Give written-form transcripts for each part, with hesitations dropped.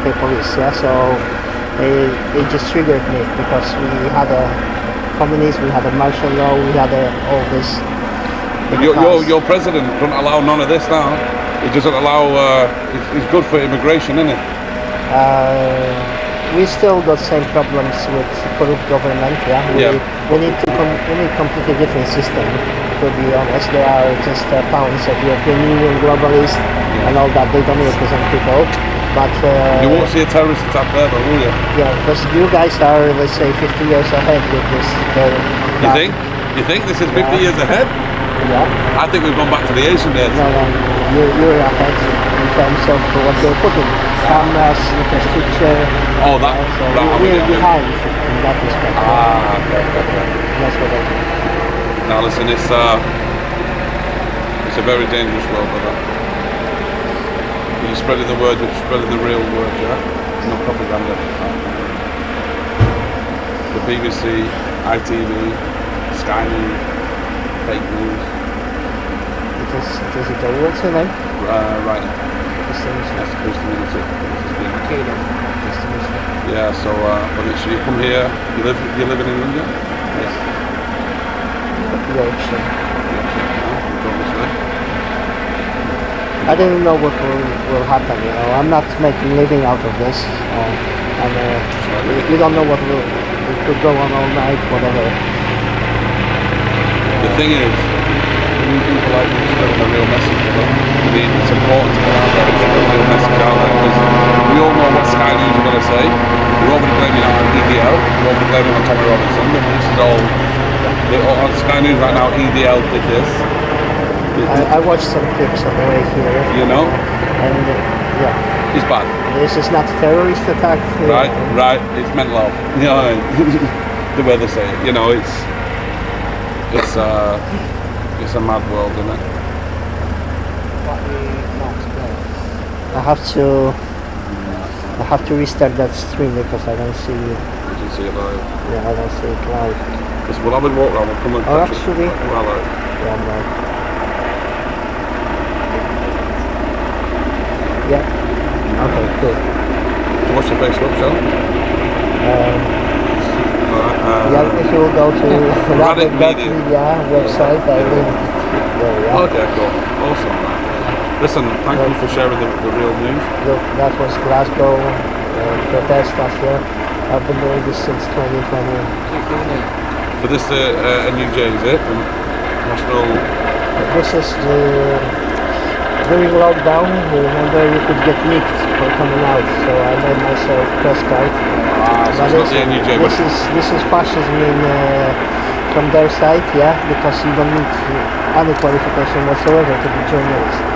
UK police. Yeah, so it just triggered me because we had a communist, we had a martial law, we had all this. Your president doesn't allow none of this now. He doesn't allow. It's good for immigration, isn't it? We still got same problems with corrupt government. Yeah, we need completely different system. To be honest, they are just pounds of European Union globalists and all that. They don't represent people. But you won't see a terrorist attack there, though, will you? Yeah, because you guys are, let's say, 50 years ahead with this. You think? You think this is 50 years ahead? Yeah. I think we've gone back to the Asian days. No, you're ahead in terms of what they're putting. Cameras, infrastructure. Oh, that. So we're behind in that respect. Okay. That's what I think. Now listen, it's a very dangerous world, brother. You're spreading the word, you're spreading the real word, yeah? No propaganda. The BBC, ITV, Sky News, fake news. It is a what's her name? Right. That's supposed to be yeah, so you come here, you're living in India? Yes. Yorkshire. I didn't know what will happen, you know. I'm not making living out of this. You don't know what it could go on all night, whatever. The thing is, we need people like you spreading the real message. I mean, it's important to get out there and get the real message out there because we all know what Sky News are going to say. We're all going to blame it on EDL. We're all going to blame it on Tommy Robinson. But this is all on Sky News right now. EDL did this. I watched some clips on the way here. You know? And yeah. It's bad. This is not terrorist attack. Right. It's mental health. You know, the way they say it. You know, it's a mad world, isn't it? I have to restart that stream because I don't see. You can see it live. Yeah, I don't see it live. We'll have a walk around. We'll come and catch actually. We're live. Yeah, I'm live. Yeah. Okay, cool. So what's your Facebook channel? Yeah, if you will go to 𝗵𝗶𝗴𝗵𝘁𝘀 website, I linked there. Yeah. Okay, cool. Awesome. Listen, thank you for sharing the real news. Look, that was Glasgow protest last year. I've been doing this since 2020. So this a new J, is it? National. This is during lockdown. Remember, you could get nicked for coming out, so I made myself press card. So it's not the NUJ, this is fascism from their side, yeah, because you don't need any qualification whatsoever to be journalist.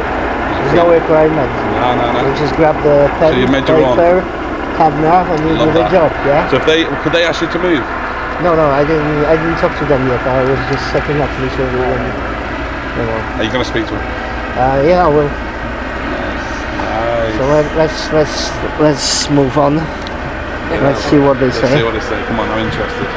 There's no requirement. No. You just grab the pen, paper, camera, and you do the job, yeah. So could they ask you to move? No, I didn't talk to them yet. I was just setting up literally. Are you going to speak to them? Yeah, I will. Nice. So let's move on. Let's see what they say. Let's see what they say. Come on, I'm interested.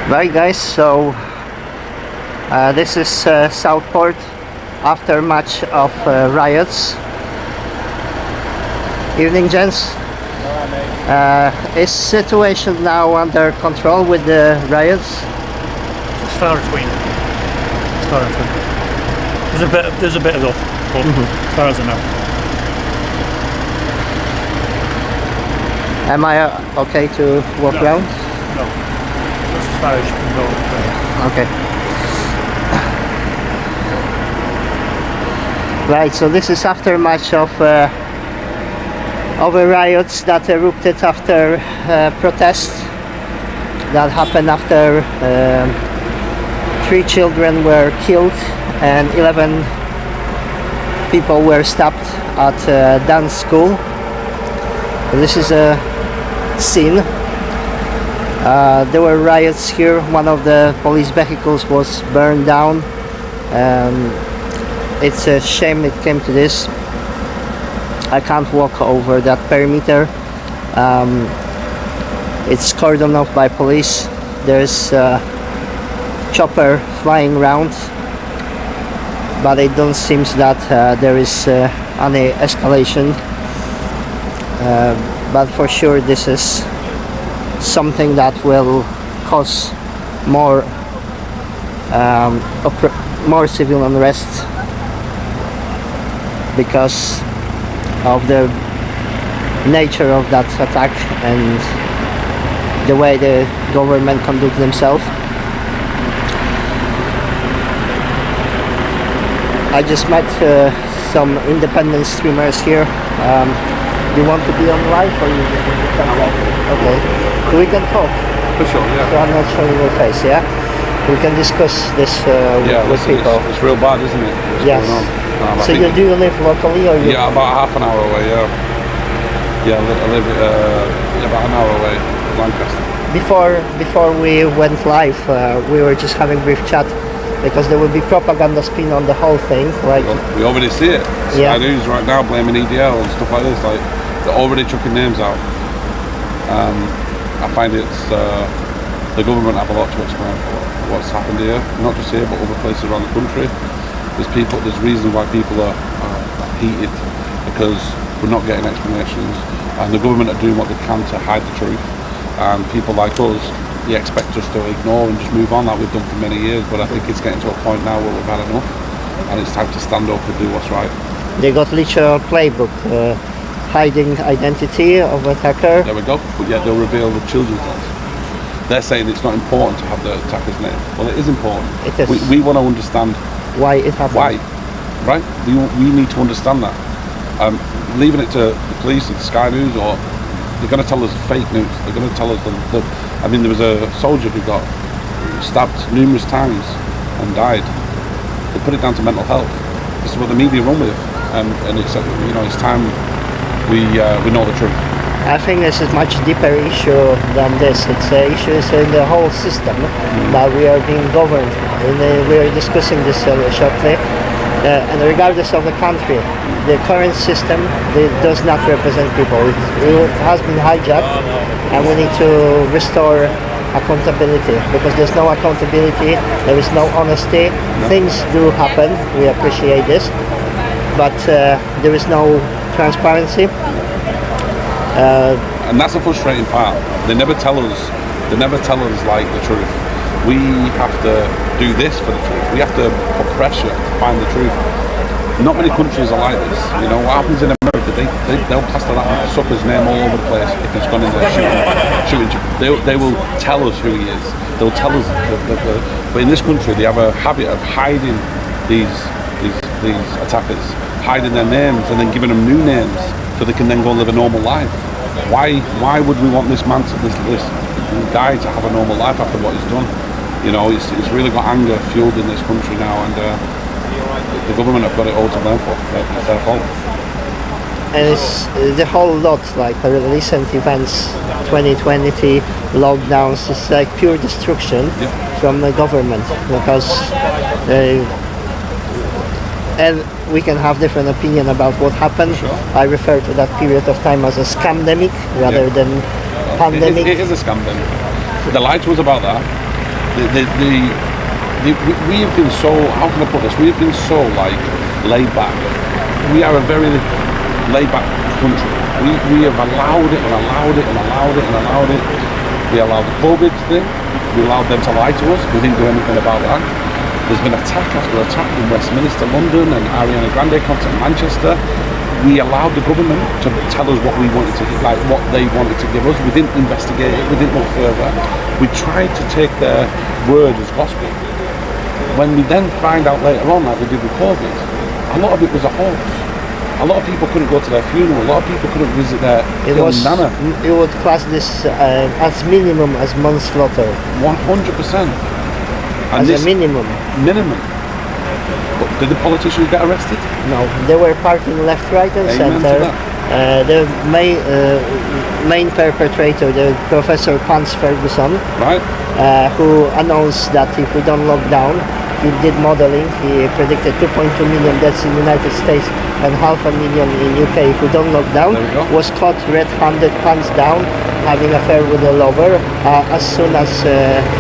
Right guys, so this is Southport aftermatch of riots. Evening gents. Is situation now under control with the riots? It's far between. There's a bit of off, but as far as I know. Am I okay to walk around? No. As far as you can go. Okay. Right, so this is aftermatch of riots that erupted after protests that happened after 3 children were killed and 11 people were stabbed at dance school. This is a scene. There were riots here. One of the police vehicles was burned down. It's a shame it came to this. I can't walk over that perimeter. It's cordoned off by police. There's a chopper flying around, but it don't seem that there is any escalation. But for sure this is something that will cause more civil unrest because of the nature of that attack and the way the government conduct themselves. I just met some independent streamers here. Do you want to be on live or you can live? Okay. So we can talk. For sure, yeah. So I'm not showing your face, yeah? We can discuss this with people. It's real bad, isn't it? What's yes. going on? So do you live locally or you? Yeah, about half an hour away, yeah. Yeah, I live about an hour away, Lancaster. Before we went live, we were just having a brief chat because there will be propaganda spin on the whole thing. Like we already see it. Sky News right now blaming EDL and stuff like this. Like they're already chucking names out. I find it's the government have a lot to explain for what's happened here, not just here but other places around the country. There's reasons why people are heated because we're not getting explanations, and the government are doing what they can to hide the truth. And people like us, you expect us to ignore and just move on like we've done for many years. But I think it's getting to a point now where we've had enough, and it's time to stand up and do what's right. They got literal playbook. Hiding identity of attacker. There we go. But yet they'll reveal the children's names. They're saying it's not important to have the attacker's name. Well, it is important. It is. We want to understand why it happened. Why, right? We need to understand that. Leaving it to the police and Sky News, or they're going to tell us fake news. They're going to tell us I mean, there was a soldier who got stabbed numerous times and died. They put it down to mental health. This is what the media run with, and it's it's time. We know the truth. I think this is a much deeper issue than this. It's an issue in the whole system that we are being governed. And we are discussing this shortly. And regardless of the country, the current system does not represent people. It has been hijacked, and we need to restore accountability, because there's no accountability, there is no honesty. No. Things do happen, we appreciate this, but there is no transparency. And that's the frustrating part. They never tell us like the truth. We have to do this for the truth. We have to put pressure to find the truth. Not many countries are like this. You know what happens in America? They'll plaster that sucker's name all over the place if he's gone in there shooting. They will tell us who he is. They'll tell us. But in this country, they have a habit of hiding these attackers, hiding their names and then giving them new names so they can then go and live a normal life. Why would we want this man this guy to have a normal life after what he's done? You know, it's really got anger fueled in this country now, and the government have got it all to blame for. It's their fault. And it's the whole lot, like the recent events, 2020 lockdowns, it's like pure destruction from the government, because and we can have different opinion about what happened. Sure. I refer to that period of time as a scamdemic rather than pandemic. It is a scamdemic. They lied to us about that. We have been so, how can I put this? We have been so like laid back. We are a very laid back country. We have allowed it and allowed it and allowed it and allowed it. We allowed the COVID thing. We allowed them to lie to us. We didn't do anything about that. There's been attack after attack in Westminster, London, and Ariana Grande come to Manchester. We allowed the government to tell us what we wanted to, like what they wanted to give us. We didn't investigate it. We didn't look further. We tried to take their word as gospel. When we then find out later on, like we did with COVID, a lot of it was a hoax. A lot of people couldn't go to their funeral. A lot of people couldn't visit their nana. You would class this as minimum as manslaughter. 100%. As a minimum. Minimum. But Did the politicians get arrested? No, they were parking left, right, and Amen to center. that. The main perpetrator, the Professor Pants Ferguson, Right. who announced that if we don't lock down, he did modeling. He predicted 2.2 million deaths in the United States and 500,000 in UK if we don't lock down. There we go. Was caught red-handed, pants down, having an affair with a lover. As soon as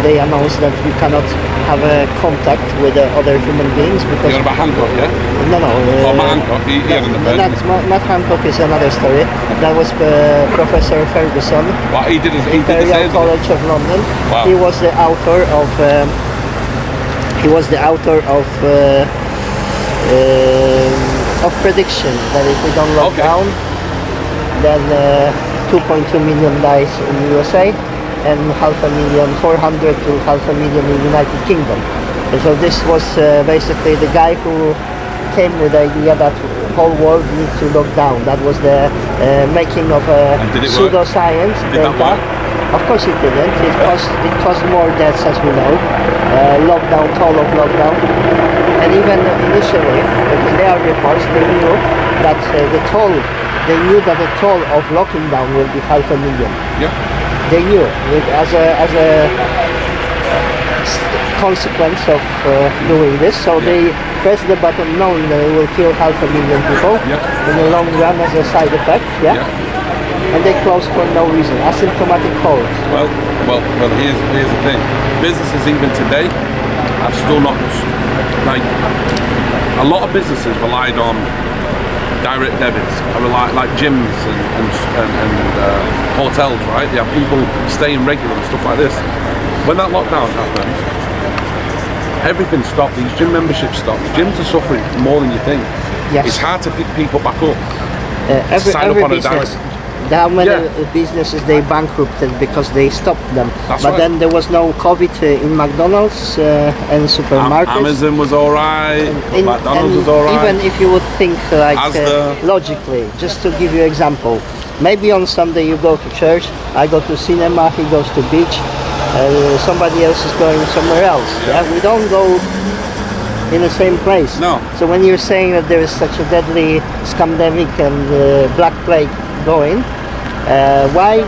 they announced that we cannot have a contact with other human beings because You're about Hancock, yeah? no. Matt Hancock, he had an affair. Matt Hancock is another story. That was Professor Ferguson, Well, he did the same. Imperial College of London. Wow. He was the author of. Of prediction that if we don't lock down, then 2.2 million dies in the USA and 500,000, 400 to 500,000 in the United Kingdom. And so this was basically the guy who came with the idea that the whole world needs to lock down. That was the making of a pseudoscience. Did that work? Of course it didn't. It caused more deaths, as we know. Lockdown, toll of lockdown. And even initially, because there are reports, they knew that the toll of locking down will be 500,000. Yeah. They knew as a consequence of doing this. So they pressed the button knowing that it will kill 500,000 people in the long run as a side effect. And they closed for no reason. Asymptomatic cold. Well. Here's the thing. Businesses even today have still not, like, a lot of businesses relied on direct debits. Like gyms and hotels, right? They have people staying regular and stuff like this. When that lockdown happened, everything stopped. These gym memberships stopped. Gyms are suffering more than you think. Yes. It's hard to pick people back up. Every business. There are many businesses they bankrupted because they stopped them. But then there was no COVID in McDonald's and supermarkets. Amazon was alright, McDonald's was alright. Even if you would think like logically, just to give you an example, maybe on Sunday you go to church, I go to cinema, he goes to beach, somebody else is going somewhere else. We don't go in the same place. No. So when you're saying that there is such a deadly scandemic and black plague going, why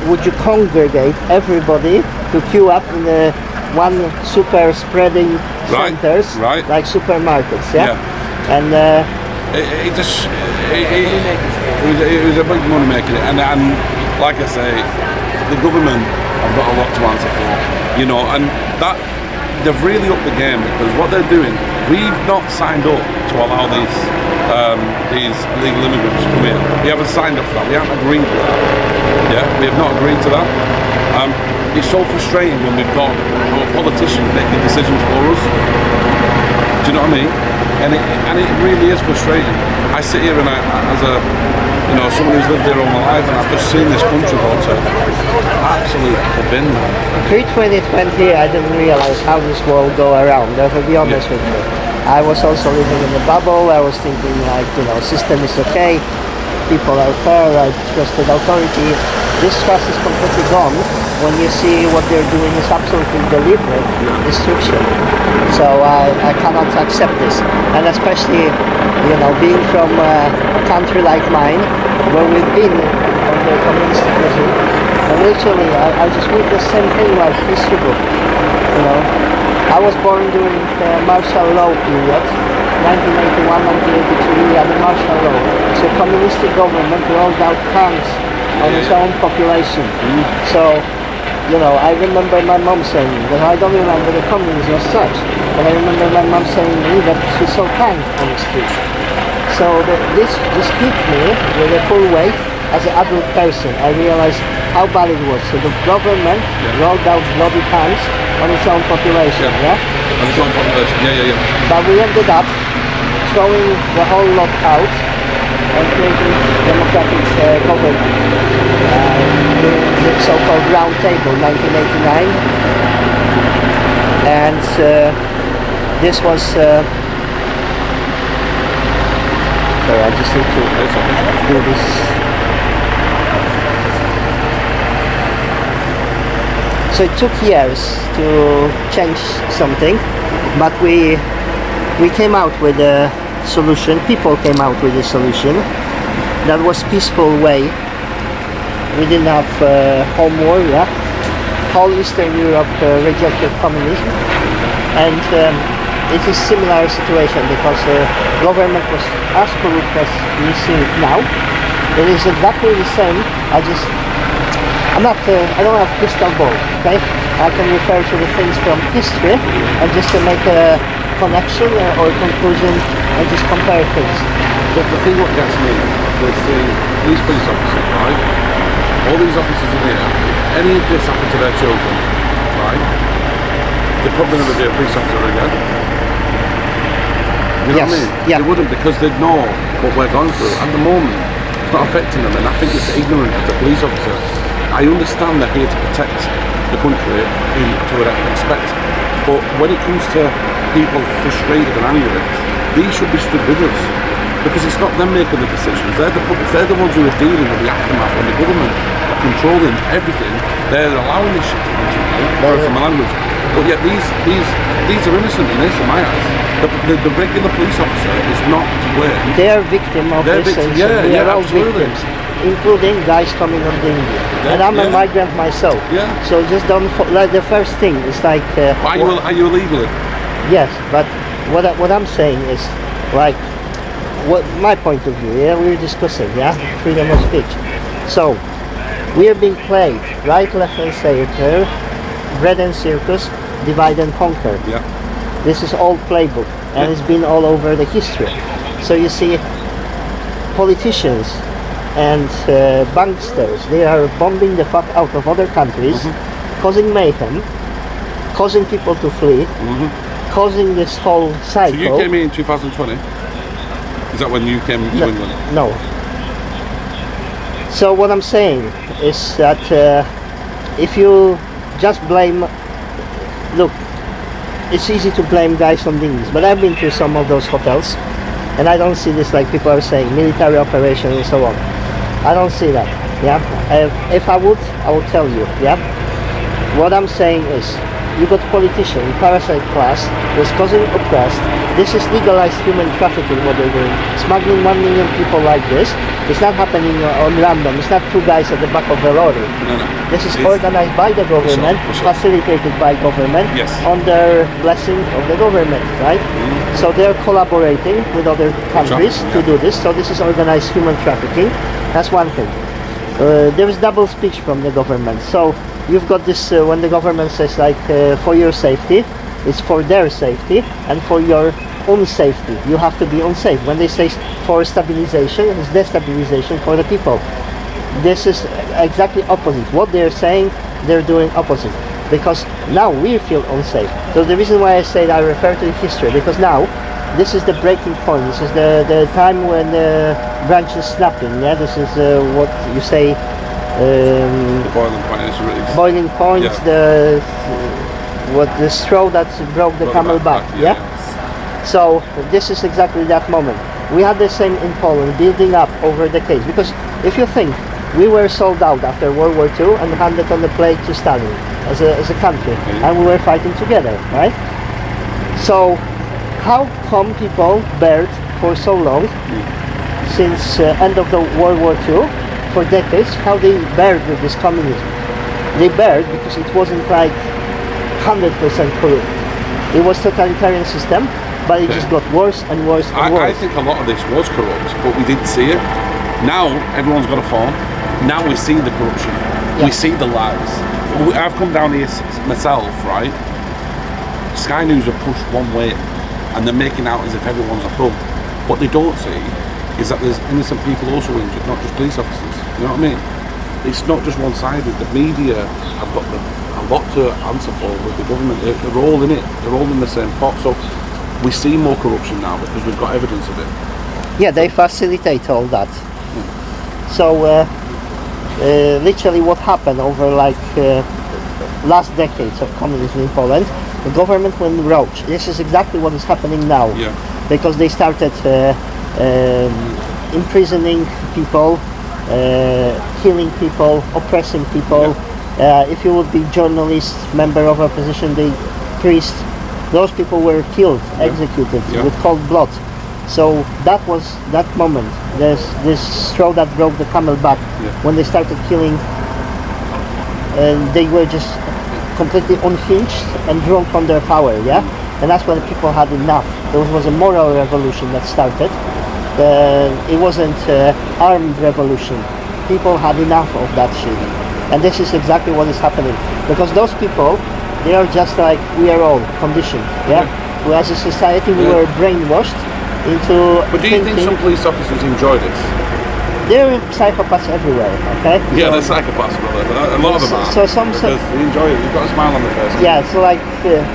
would you congregate everybody to queue up in one super spreading centers like supermarkets? And it was a big money making, and like I say, the government have got a lot to answer for, you know, and that they've really upped the game, because what they're doing, we've not signed up to allow these illegal immigrants to come here. We haven't signed up for that. We haven't agreed to that. We have not agreed to that. It's so frustrating when we've got our politicians making decisions for us. Do you know what I mean? And it really is frustrating. I sit here and someone who's lived here all my life, and I've just seen this country go to absolute bin. Pre-2020, I didn't realize how this world go around. To be honest with you, I was also living in the bubble. I was thinking like, system is okay, people are fair, I trusted authority. This trust is completely gone when you see what they're doing is absolutely deliberate destruction. So I cannot accept this, and especially being from a country like mine, where we've been under communist regime, and literally I just read the same thing like history book. I was born during the martial law period, 1981, 1983, we had the martial law. So communistic government rolled out tanks on its own population. So, I remember my mom saying that I don't remember the communism as such, but I remember my mom saying to me that she saw tanks on the street. So this just hit me with a full weight as an adult person. I realized how bad it was. So the government rolled out bloody tanks on its own population. On its own population, But we ended up throwing the whole lot out and creating democratic government. The so-called Round Table, 1989. And this was... sorry, I just need to do this. So it took years to change something, but we we came out with a solution. People came out with a solution that was peaceful way. We didn't have home war, yeah. Whole Eastern Europe rejected communism, and it is similar situation because the government was as corrupt as we see it now. It is exactly the same. I don't have crystal ball, okay? I can refer to the things from history and just to make a connection or conclusion and just compare things. But the thing what gets me is these police officers, right? All these officers in here, if any of this happened to their children, right? They'd probably never be a police officer again. You know what I mean? Yeah. They wouldn't, because they'd know what we're going through. At the moment, it's not affecting them, and I think it's ignorant as a police officer. I understand they're here to protect the country to what I expect, but when it comes to people frustrated and angry, these should be stood with us, because it's not them making the decisions. They're the ones who are dealing with the aftermath, when the government are controlling everything. They're allowing this shit to continue. Sorry for my language, but yet these are innocent in this, in my eyes. The regular police officer is not to blame. They are victim of this. Yeah, all absolutely. victims, including guys coming on the India. And I'm a migrant myself. Yeah. So just don't like the first thing is like. Are you illegally? Yes, but what I'm saying is like what my point of view. Yeah, we're discussing. Yeah, freedom of speech. So we are being played right, left, and center, bread and circus, divide and conquer. Yeah. This is old playbook, and it's been all over the history. So you see, politicians and banksters, they are bombing the fuck out of other countries, causing mayhem, causing people to flee, causing this whole cycle. So you came here in 2020? Is that when you came to England? No. So what I'm saying is that if you just blame, look, it's easy to blame guys on things, but I've been to some of those hotels, and I don't see this like people are saying, military operation and so on. I don't see that, yeah. If I would tell you, yeah. What I'm saying is, you got politician, parasite class, who's causing oppressed. This is legalized human trafficking, what they're doing. Smuggling 1 million people like this. It's not happening on random. It's not two guys at the back of the lorry. No. This is organized by the government, for sure. facilitated by government, Yes. under blessing of the government, right? So they're collaborating with other countries to do this. So this is organized human trafficking. That's one thing. There is double speech from the government. So you've got this when the government says like for your safety, it's for their safety and for your own safety. You have to be unsafe. When they say for stabilization, it's destabilization for the people. This is exactly opposite. What they're saying, they're doing opposite. Because now we feel unsafe. So the reason why I say I refer to history, because now this is the breaking point. This is the time when the branch is snapping. Yeah, this is what you say. The boiling point is really... Boiling point. Yeah. The straw that broke the camel back. Yeah. So this is exactly that moment. We had the same in Poland, building up over decades. Because if you think, we were sold out after World War II and handed on the plate to Stalin as a country, and we were fighting together, right? So how come people bared for so long, since end of the World War II, for decades, how they bared with this communism? They bared because it wasn't like 100% corrupt. It was totalitarian system, but it just got worse and worse and worse. I think a lot of this was corrupt, but we didn't see it. Now everyone's got a phone. Now we see the corruption. Yeah. We see the lies. I've come down here myself, right? Sky News are pushed one way, and they're making out as if everyone's a thug. What they don't see is that there's innocent people also injured, not just police officers. You know what I mean? It's not just one-sided. The media have got a lot to answer for with the government. They're all in it. They're all in the same pot. So we see more corruption now because we've got evidence of it. Yeah, they facilitate all that. So literally what happened over like last decades of communism in Poland, the government went rogue. This is exactly what is happening now. Yeah. Because they started imprisoning people, killing people, oppressing people. Yeah. If you would be journalist, member of opposition, priest, those people were killed, executed with cold blood. So that was that moment. There's this straw that broke the camel back when they started killing. And they were just completely unhinged and drunk on their power, and that's when people had enough. There was a moral revolution that started. It wasn't armed revolution. People had enough of that shit, and this is exactly what is happening, because those people, they are just like we are all conditioned, We, as a society, we were brainwashed into But do you think some police officers enjoy this? There are psychopaths everywhere, okay? Yeah, they're psychopaths, brother. A lot of them are. So some because they enjoy it. You've got a smile on their face. Yeah, so like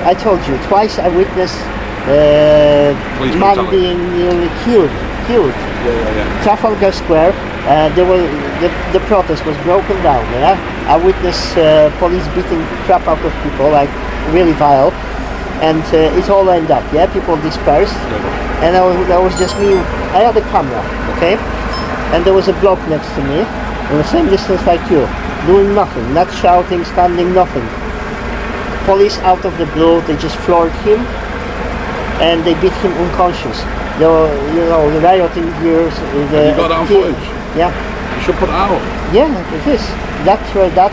I told you, twice I witnessed man being nearly killed. Trafalgar Square, there was the protest was broken down. I witnessed police beating crap out of people, like really vile, and it all ended up. People dispersed, and that was just me. I had a camera, okay. And there was a bloke next to me, in the same distance like you, doing nothing, not shouting, standing, nothing. Police out of the blue, they just floored him, and they beat him unconscious. There were, the rioting gears. You got that on footage? Yeah. You should put it out. Yeah, it is. That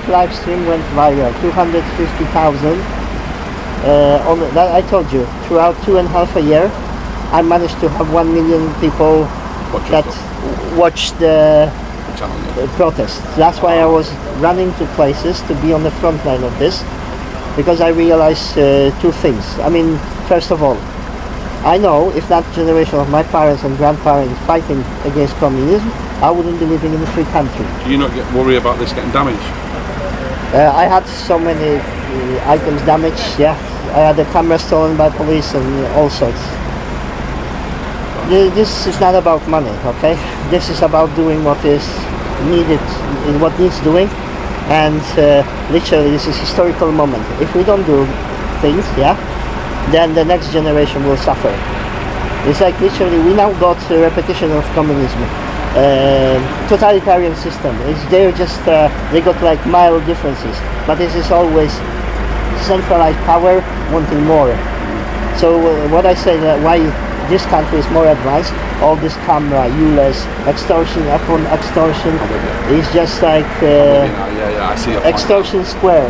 live stream went viral, 250,000. I told you, throughout 2.5 years, I managed to have 1 million people watch the protest. That's why I was running to places to be on the front line of this, because I realized two things. I mean, first of all, I know if that generation of my parents and grandparents fighting against communism, I wouldn't be living in a free country. Do you not worry about this getting damaged? I had so many items damaged, I had a camera stolen by police and all sorts. This is not about money, okay? This is about doing what is needed, what needs doing, and literally this is a historical moment. If we don't do things, then the next generation will suffer. It's like literally we now got a repetition of communism, totalitarian system. They're just they got like mild differences, but this is always centralized power wanting more. So what I say that why this country is more advanced, all this camera, ULEZ, extortion upon extortion, is just like I see extortion square,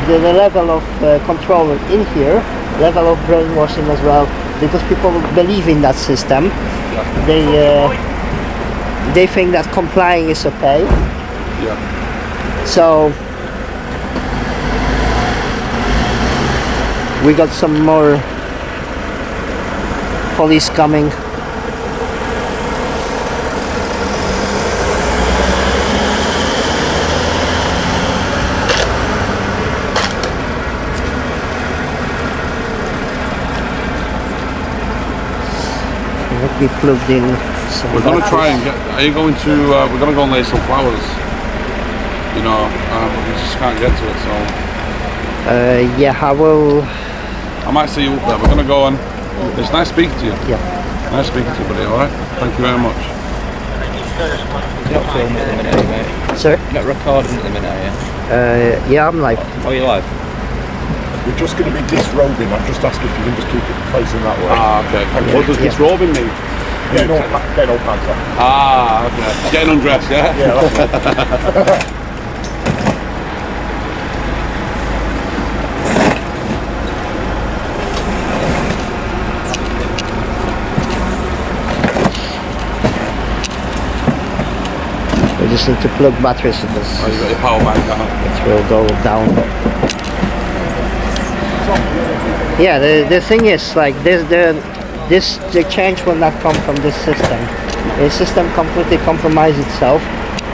the level of control in here, level of brainwashing as well, because people believe in that system. They think that complying is okay. So we got some more police coming. Let me plug in some We're going to try and get, are you going to, we're going to go and lay some flowers, we just can't get to it, so. I will. I might see you up there. We're going to go and, it's nice speaking to you. Nice speaking to you, buddy, alright? Thank you very much. You're not filming at the minute, are you, mate? Sir? You're not recording at the minute, are you? I'm live. Oh, you're live? We're just going to be disrobing. I've just asked if you can just keep it facing that way. Okay. What does disrobing mean? Getting all pants off. Okay. Getting undressed, yeah? Yeah, that's it. We just need to plug batteries in this. Oh, you got your power bank on. It will go down. Yeah, the thing is, like, the change will not come from this system. The system completely compromised itself,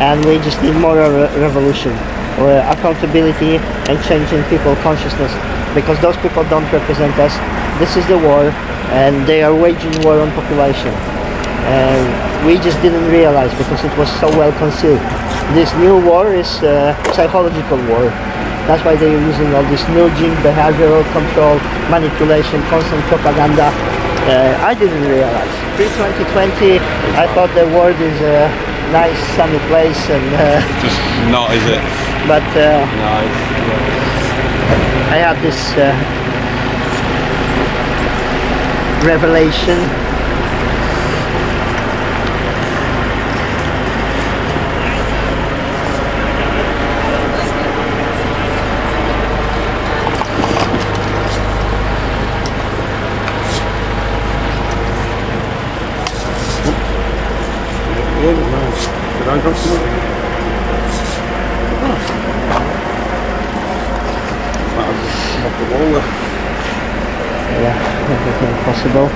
and we just need more revolution, or accountability, and changing people's consciousness, because those people don't represent us. This is the war, and they are waging war on population. And we just didn't realize because it was so well concealed. This new war is a psychological war. That's why they're using all this nudging, behavioral control, manipulation, constant propaganda. I didn't realize. Pre-2020, I thought the world is a nice sunny place, and just not, is it? But no, I had this revelation. Did I drop some? Off the wall there. Yeah, everything possible.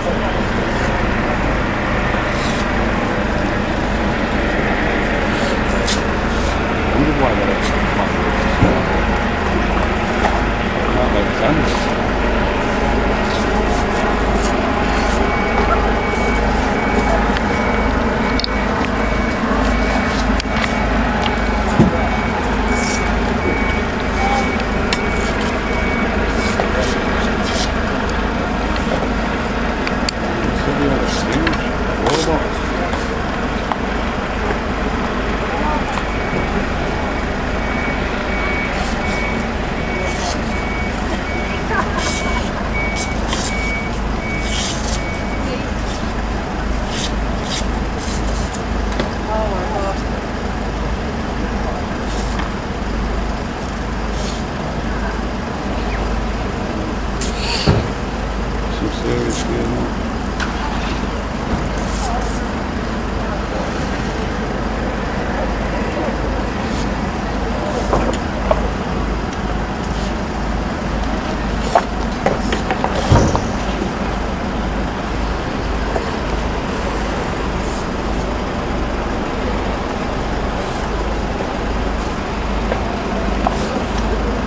I wonder why that is. That makes sense.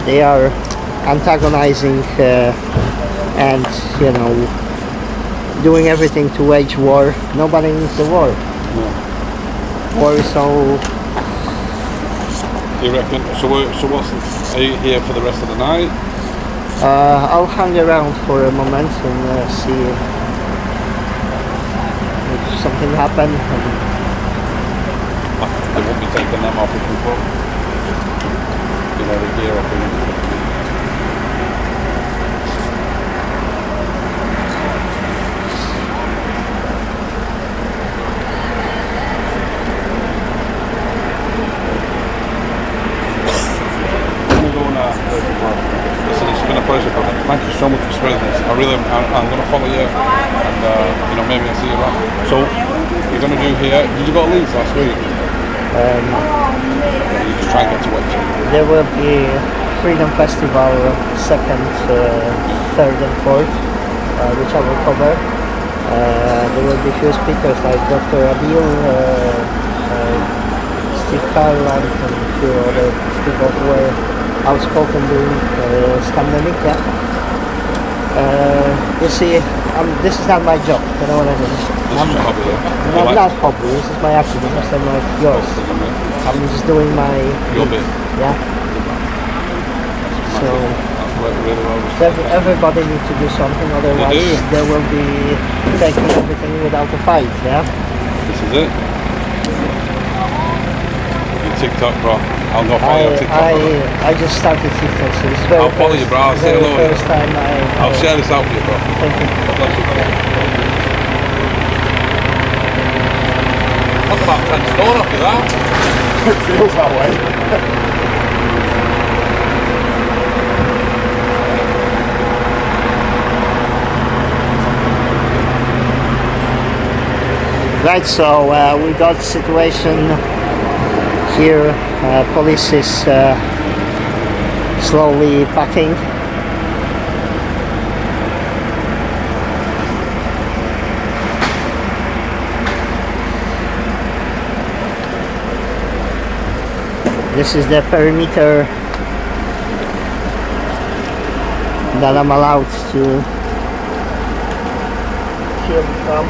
They are antagonizing and, you know, doing everything to wage war. Nobody needs a war. No. War is so... You reckon? So what's? Are you here for the rest of the night? I'll hang around for a moment and see if something happened. They won't be taking them off if we put. You know, the gear up in. Listen, it's been a pleasure, brother. Thank you so much for spreading this. I'm going to follow you, and you know, maybe I'll see you around. So, you're going to do here. Did you go to Leeds last week? You just try and get to 𝗿𝗂𝗃. There will be Freedom Festival 2nd, 3rd and 4th, which I will cover. There will be few speakers like Dr. Abil, Steve Carland, and a few other people who were outspoken during pandemic. Yeah. You see, this is not my job, you know what I mean? This is your hobby, yeah? I'm not hobby, this is my activity, just like yours. I'm just doing my... Your bit. Yeah. So... That's worked really well. Everybody needs to do something, otherwise they will be taking everything without a fight, yeah? This is it. Your TikTok, bro. I'll go follow your TikTok, brother. I just started TikTok, so it's very I'll follow you, bro. I'll say hello. First time I'll share this out for you, bro. Thank you. God bless you, bro. Talk about 10 stone off you, that. It feels that way. Right, so we got situation here. Police is slowly packing. This is the perimeter that I'm allowed to film from.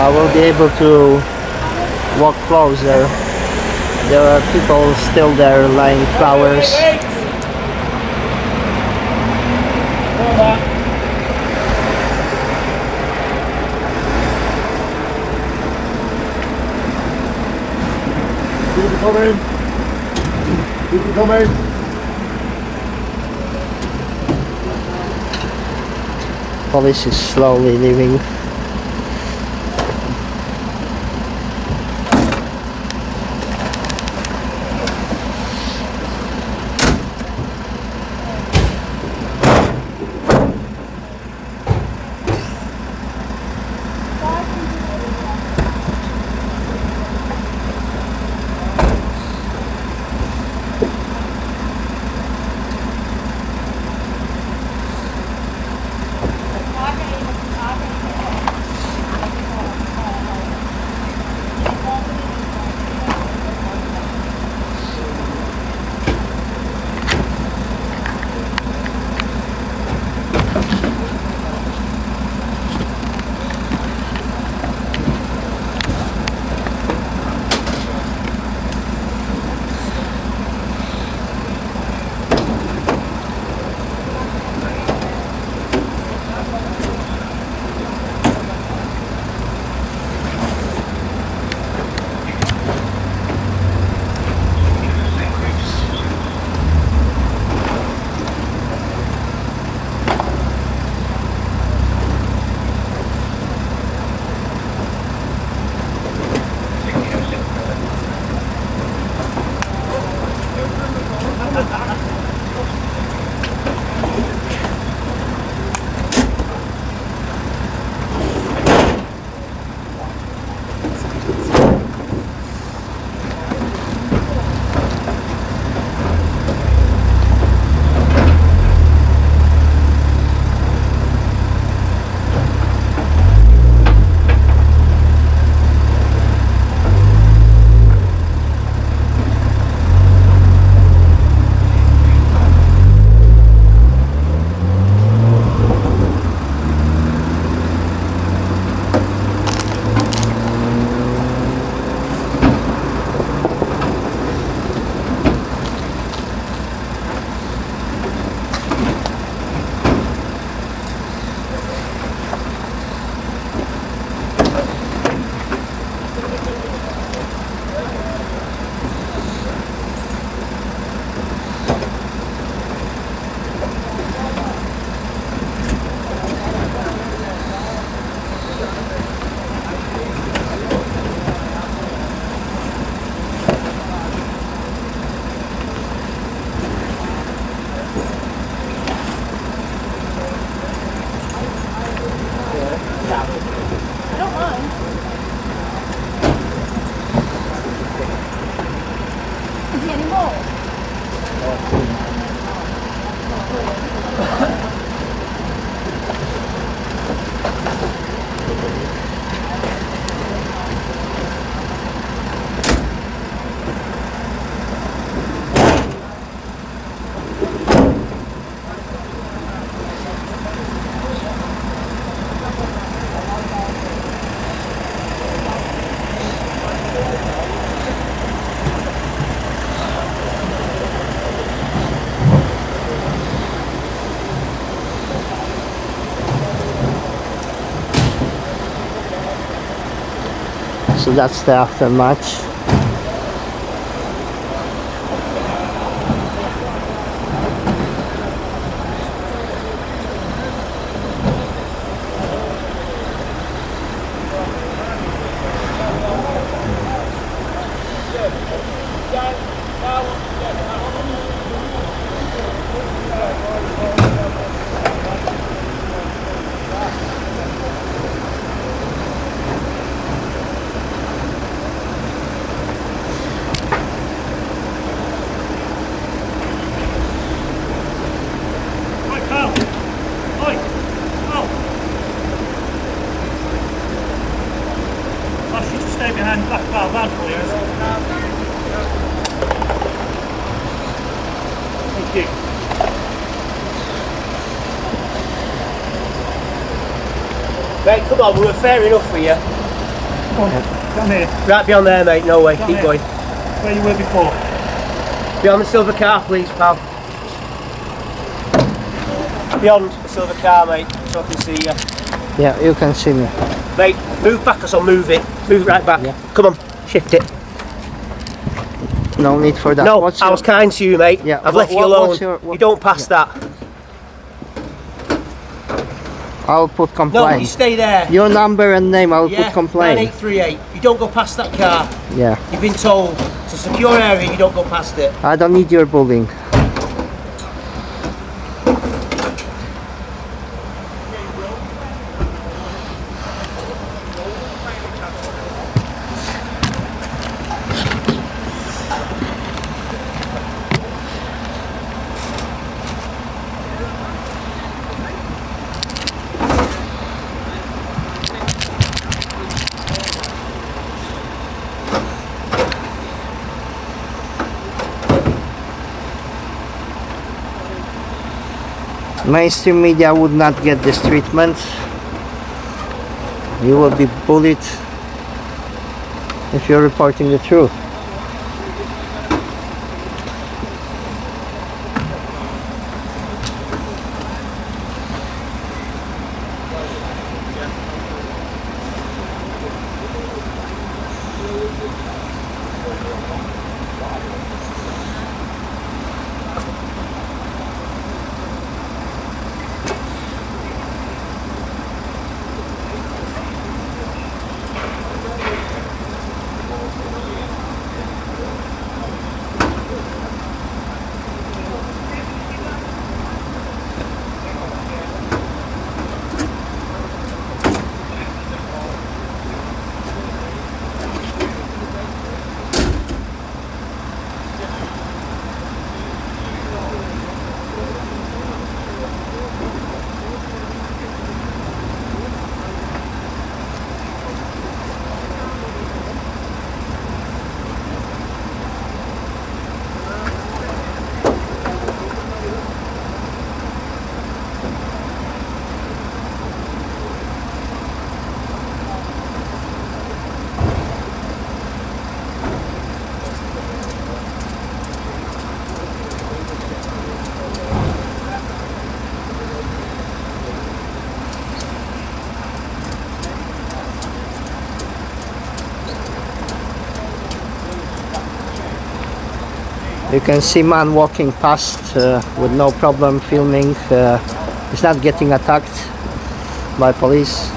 I will be able to walk closer. There are people still there laying flowers. People coming. People coming. Police is slowly leaving. So that's the Aftermatch. Right, come on, we were fair enough for you. on. Down here. Right beyond there, mate. No way. Down Keep here. going. Where you were before. Beyond the silver car, please, pal. Beyond the silver car, mate, so I can see you. Yeah, you can see me. Mate, move back or I'll move it. Move it right back. Yeah. Come on, shift it. No need for that. No, What's I was kind to you, mate. Yeah, I've left you alone. You don't pass that. I'll put No, complaint. you stay there. Your number and name, I'll Yeah, put complaint. 9838. You don't go past that car. Yeah, You've been told it's a secure area, you don't go past it. I don't need your bullying. Mainstream media would not get this treatment. You will be bullied if you're reporting the truth. You can see man walking past with no problem filming. He's not getting attacked by police.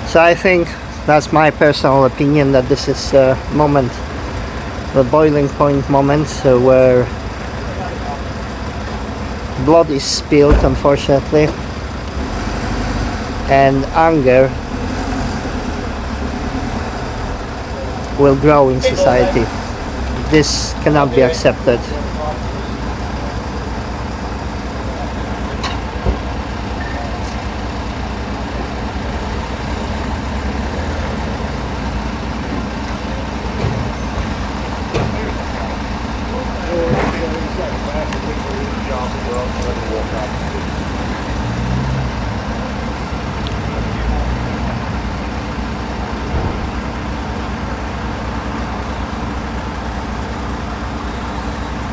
So I think that's my personal opinion, that this is a moment, the boiling point moment, where blood is spilled, unfortunately, and anger will grow in society. This cannot be accepted.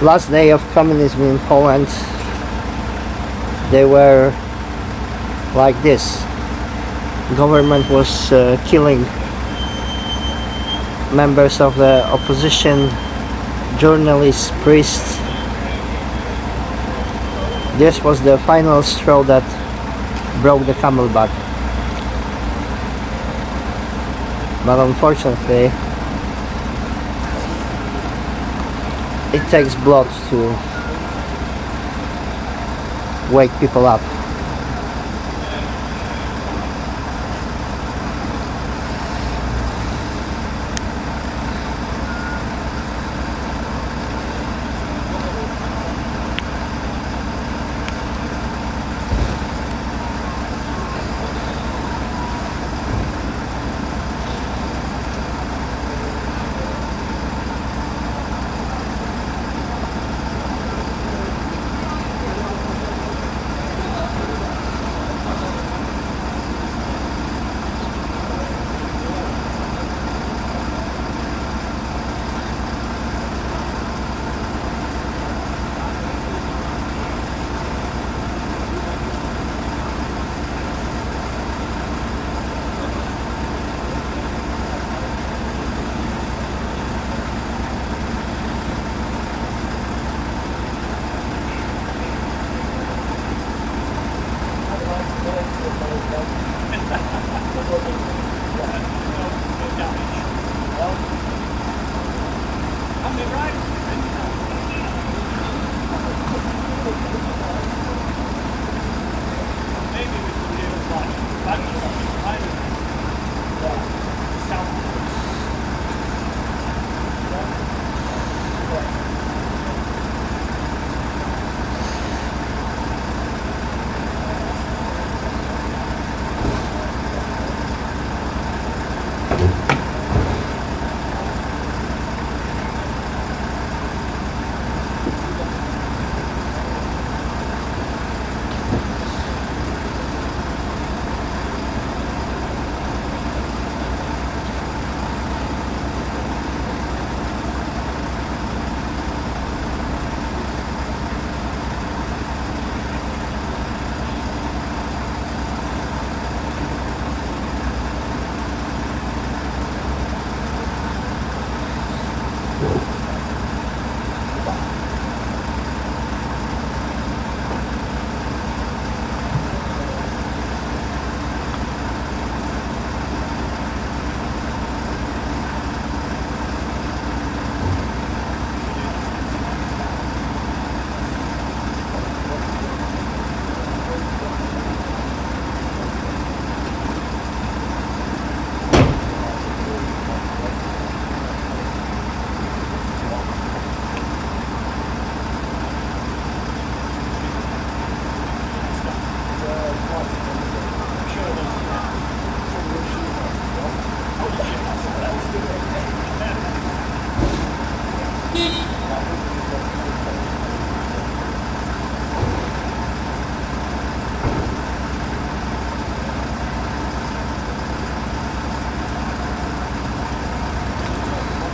Last day of communism in Poland, they were like this. Government was killing members of the opposition, journalists, priests. This was the final straw that broke the 𝗬𝗵𝗶𝗀. But unfortunately, it takes blood to wake people up.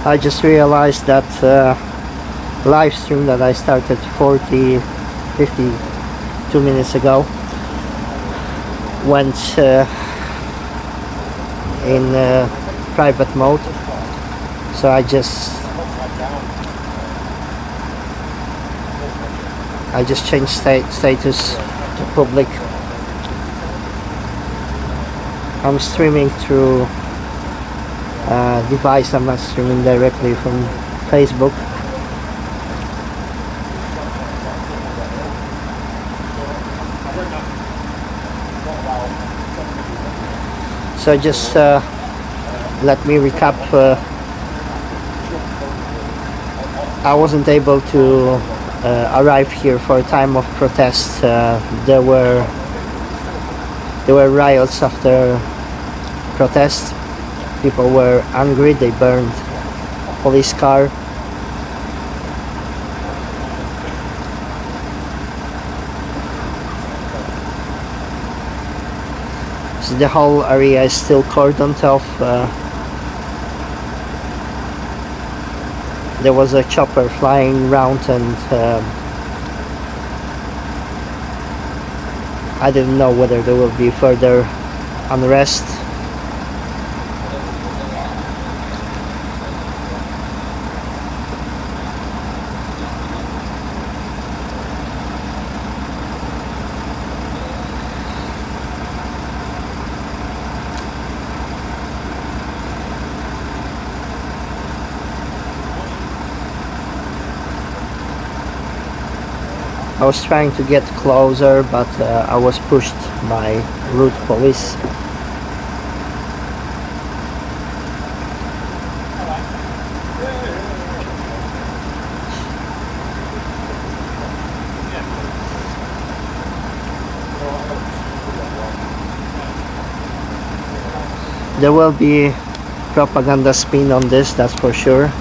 I just realized that live stream that I started 52 minutes ago went in private mode, so I just changed status to public. I'm streaming through device. I'm not streaming directly from Facebook. So just let me recap. I wasn't able to arrive here for a time of protest. There were riots after protest. People were angry. They burned police car. So the whole area is still cordoned off. There was a chopper flying around, and I didn't know whether there will be further unrest. I was trying to get closer, but I was pushed by rude police. There will be propaganda spin on this, that's for sure.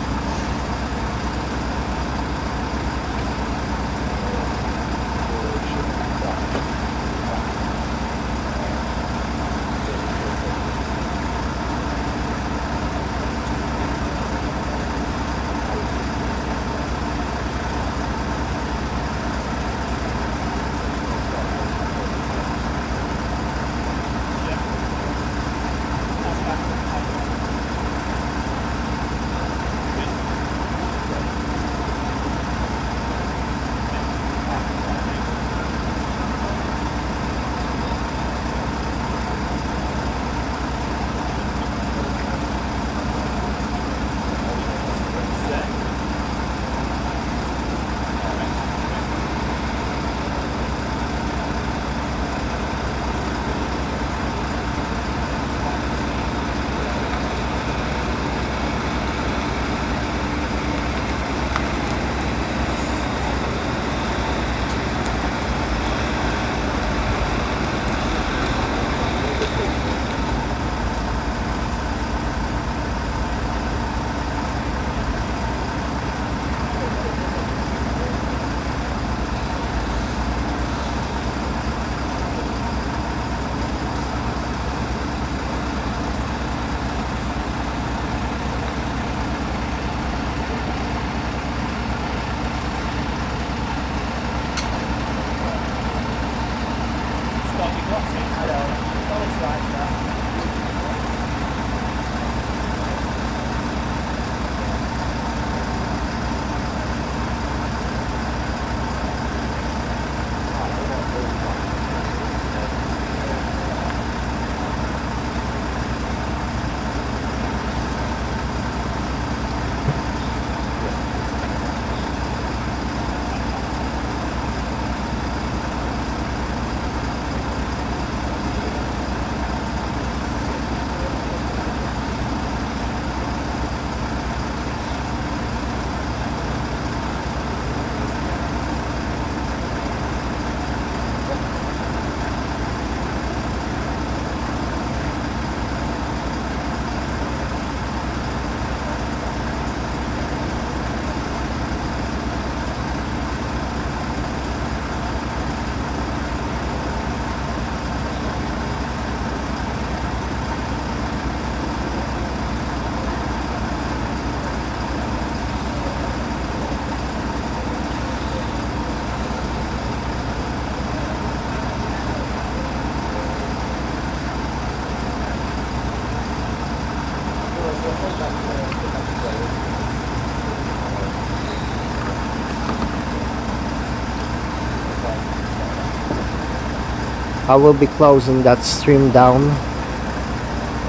I will be closing that stream down.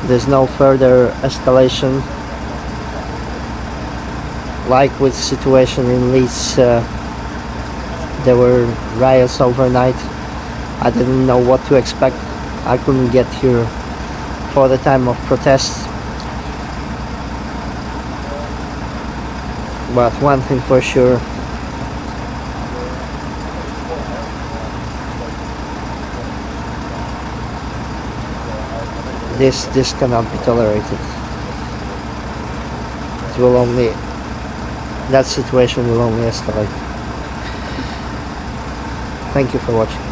There's no further escalation. Like with situation in 𝗵𝗵𝗴𝗵, there were riots overnight. I didn't know what to expect. I couldn't get here for the time of protests. But one thing for sure, this cannot be tolerated. It will only, that situation will only escalate. Thank you for watching.